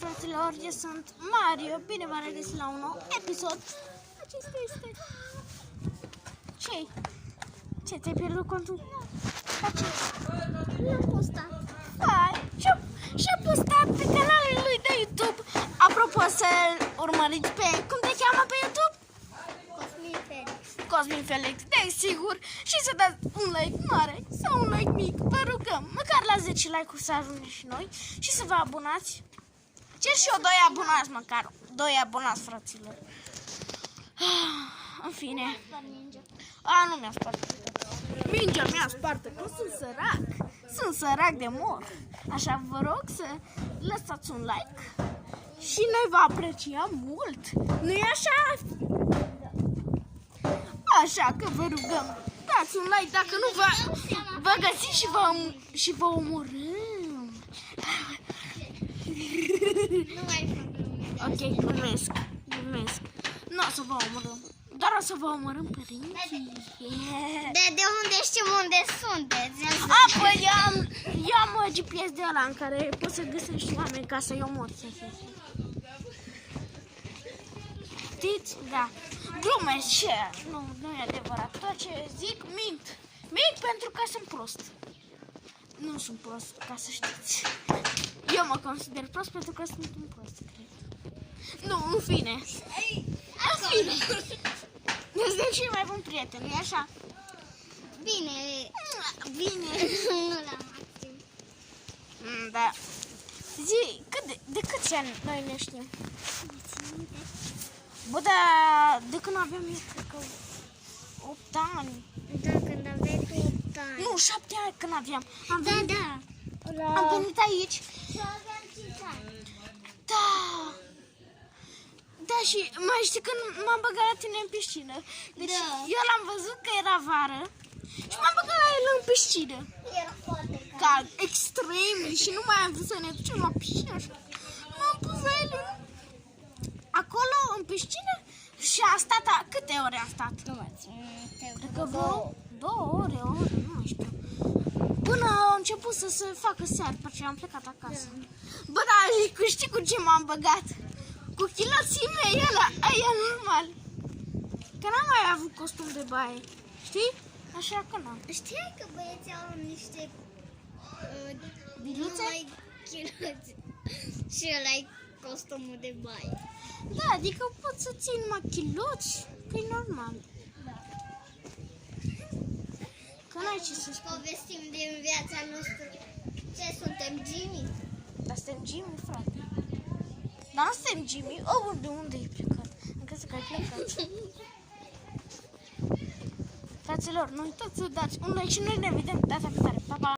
fraților, eu sunt Mario, bine v-am regăsit la un nou episod. Acesta este... Ce-i? Ce, ți-ai pierdut contul? Ce? Nu postat. Hai, și-a postat pe canalul lui de YouTube. Apropo, să-l urmăriți pe... Cum te cheamă pe YouTube? Cosmin Felix. Cosmin Felix, desigur. Și să dați un like mare sau un like mic, vă rugăm. Măcar la 10 like-uri să ajungem și noi. Și să vă abonați. Cer și eu 2 abonați măcar. 2 abonați, fraților. În fine. Nu mi-a spart. Mingea mi-a spartă, că sunt sărac. Sunt sărac de mor. Așa vă rog să lăsați un like. Și noi vă apreciem mult. Nu-i așa? Așa că vă rugăm. Dați un like, dacă nu vă găsiți și vă omorâm. Nu mai fac. Ok, glumesc. Nu o să vă omorâm. Doar o să vă omorâm părinții. De unde știm unde sunteți? Păi eu am GPS de ăla în care poți să găsești oameni ca să-i omori. Știți? Da. Glumesc și nu e adevărat. Tot ce zic, mint. Mint pentru că sunt prost. Nu sunt prost, ca să știți. Eu mă consider prost pentru că sunt un prost, cred. Nu, în fine. În fine. Ne suntem cei mai buni prieteni, nu-i așa? Bine. Nu la maxim. Da. Zi, de câți ani noi ne știm? Bă, dar de când aveam eu, cred că 8 ani. Da, când aveai 8 ani. Nu, 7 ani când aveam. Da. Am venit aici. Și aveam 5 ani. Da. Da, și mai știi când m-am băgat la tine în piscină. Deci eu l-am văzut că era vară și m-am băgat la el în piscină. Era foarte Cald, extrem, și nu mai am vrut să ne ducem la piscină. M-am pus la el acolo, în piscină, și a stat, câte ore a stat? Cred că vreo 2 ore, nu mai știu. Până a început să se facă seară, pe aceea am plecat acasă. Bă, dar știi cu ce m-am băgat? Cu chiloții mei, aia normal. Că n-am mai avut costum de baie, știi? Așa că n-am. Știai că băieții au niște Biluțe? numai chiloți și ăla-i costumul de baie. Da, adică pot să țin numai chiloți, că e normal. Că n-ai ce să spui. Povestim din viața noastră. Ce suntem, Jimmy? Dar suntem Jimmy, frate. Dar nu suntem Jimmy. De unde ai plecat? Am crezut că ai plecat. Fraților, nu uitați să dați un like și noi ne vedem data viitoare. Pa, pa!